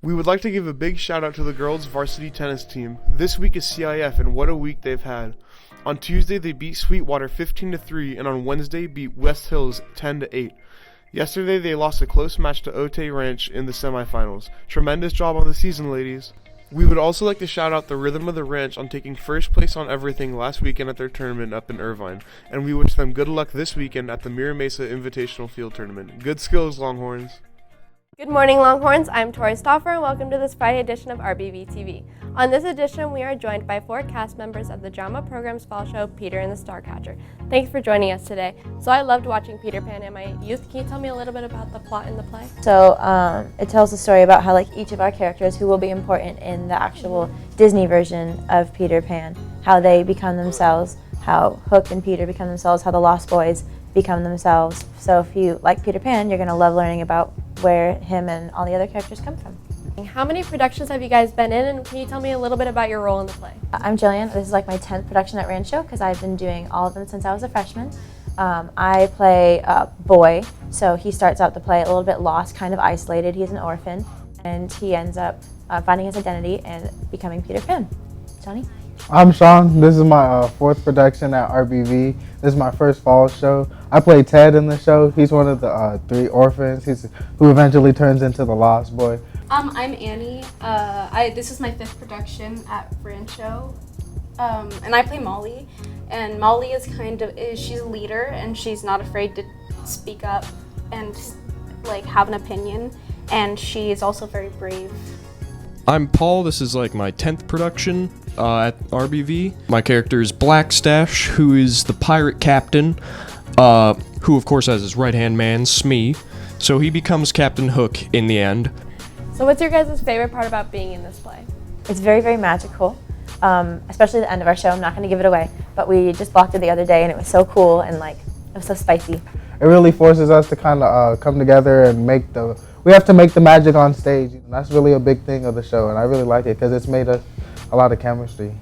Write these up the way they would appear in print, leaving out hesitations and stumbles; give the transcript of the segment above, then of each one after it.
We would like to give a big shout out to the girls' varsity tennis team. This week is CIF, and what a week they've had. On Tuesday, they beat Sweetwater 15-3, and on Wednesday, beat West Hills 10-8. Yesterday, they lost a close match to Otay Ranch in the semifinals. Tremendous job on the season, ladies. We would also like to shout out the Rhythm of the Ranch on taking first place on everything last weekend at their tournament up in Irvine, and we wish them good luck this weekend at the Mira Mesa Invitational Field Tournament. Good skills, Longhorns. Good morning, Longhorns. I'm Tori Stauffer, and welcome to this Friday edition of RBVTV. On this edition, we are joined by 4 cast members of the drama program's fall show, Peter and the Starcatcher. Thanks for joining us today. So I loved watching Peter Pan in my youth. Can you tell me a little bit about the plot in the play? So it tells the story about how each of our characters who will be important in the actual Disney version of Peter Pan, how they become themselves, how Hook and Peter become themselves, how the Lost Boys become themselves. So if you like Peter Pan, you're going to love learning about where him and all the other characters come from. How many productions have you guys been in, and can you tell me a little bit about your role in the play? I'm Jillian. This is my 10th production at Rancho because I've been doing all of them since I was a freshman. I play Boy, so he starts out the play a little bit lost, kind of isolated. He's an orphan, and he ends up finding his identity and becoming Peter Pan. Johnny? I'm Sean. This is my 4th production at RBV. This is my first fall show. I play Ted in the show. He's one of the 3 orphans who eventually turns into the Lost Boy. I'm Annie. This is my 5th production at Rancho, and I play Molly. And Molly is she's a leader, and she's not afraid to speak up and have an opinion. And she is also very brave. I'm Paul. This is my 10th production at RBV. My character is Blackstash, who is the pirate captain, who of course has his right-hand man, Smee. So he becomes Captain Hook in the end. So what's your guys' favorite part about being in this play? It's very, very magical, especially the end of our show. I'm not going to give it away, but we just blocked it the other day, and it was so cool and it was so spicy. It really forces us to kind of come together and we have to make the magic on stage. And that's really a big thing of the show, and I really like it because it's made us a lot of chemistry.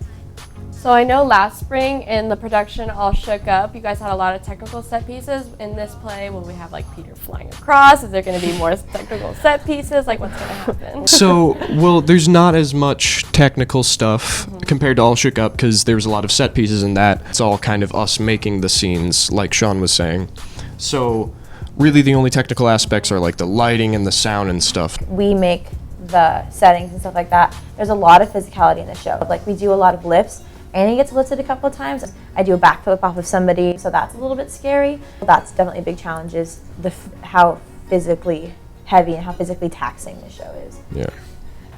So I know last spring in the production All Shook Up, you guys had a lot of technical set pieces. In this play, will we have Peter flying across? Is there going to be more technical set pieces? What's going to happen? So, there's not as much technical stuff compared to All Shook Up because there's a lot of set pieces in that. It's all kind of us making the scenes, like Sean was saying. So really the only technical aspects are the lighting and the sound and stuff. We make the settings and stuff like that. There's a lot of physicality in the show. We do a lot of lifts. Annie gets lifted a couple of times. I do a backflip off of somebody, so that's a little bit scary. That's definitely a big challenge, is how physically heavy and how physically taxing the show is. Yeah.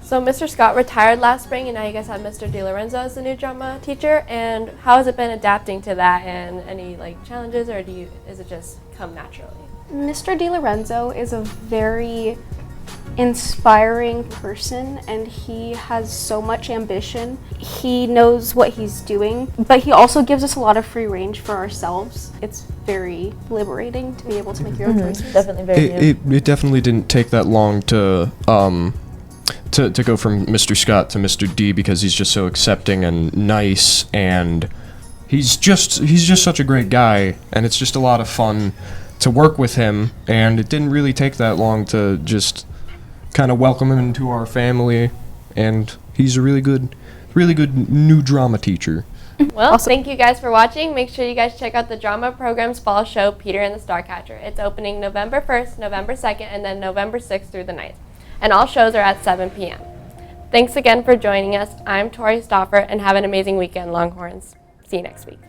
So Mr. Scott retired last spring, and now you guys have Mr. DiLorenzo as the new drama teacher. And how has it been adapting to that, and any challenges, or is it just come naturally? Mr. DiLorenzo is a very inspiring person, and he has so much ambition. He knows what he's doing, but he also gives us a lot of free range for ourselves. It's very liberating to be able to make your own choices. Definitely very new. It definitely didn't take that long to go from Mr. Scott to Mr. D because he's just so accepting and nice, and he's just such a great guy, and it's just a lot of fun to work with him, and it didn't really take that long to just kind of welcome him into our family, and he's a really good new drama teacher. Well, thank you guys for watching. Make sure you guys check out the drama program's fall show, Peter and the Starcatcher. It's opening November 1st, November 2nd, and then November 6th through the 9th. And all shows are at 7 p.m. Thanks again for joining us. I'm Tori Stauffer, and have an amazing weekend, Longhorns. See you next week.